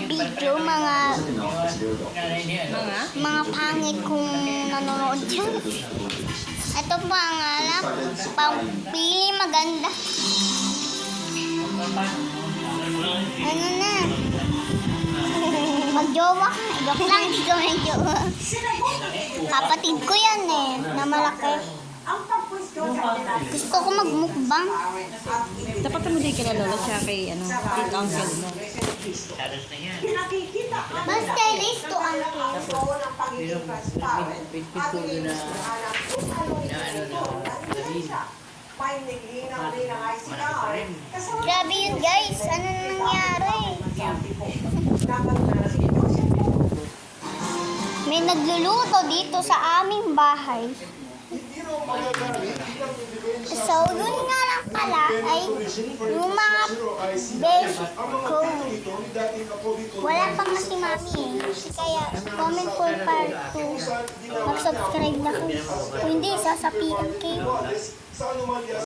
video, mga pangit kung nanonood dyan. Ito pa nga lang, pili maganda. Ano na? Magjowa ka. Joke lang, hindi ko may jowa. Kapatid ko yan eh, na malaki. Gusto ko magmukbang. Dapat mo din kila Lola siya kay tito uncle mo. Basta race to uncle. Grabe yun guys, ano nangyari? May nagluluto dito sa aming bahay. So, yun nga lang pala ay yung mga best ko. Wala pang si mami eh. Kaya, comment for part 2. Mag-subscribe na kayo. Kung hindi, sasapian kayo.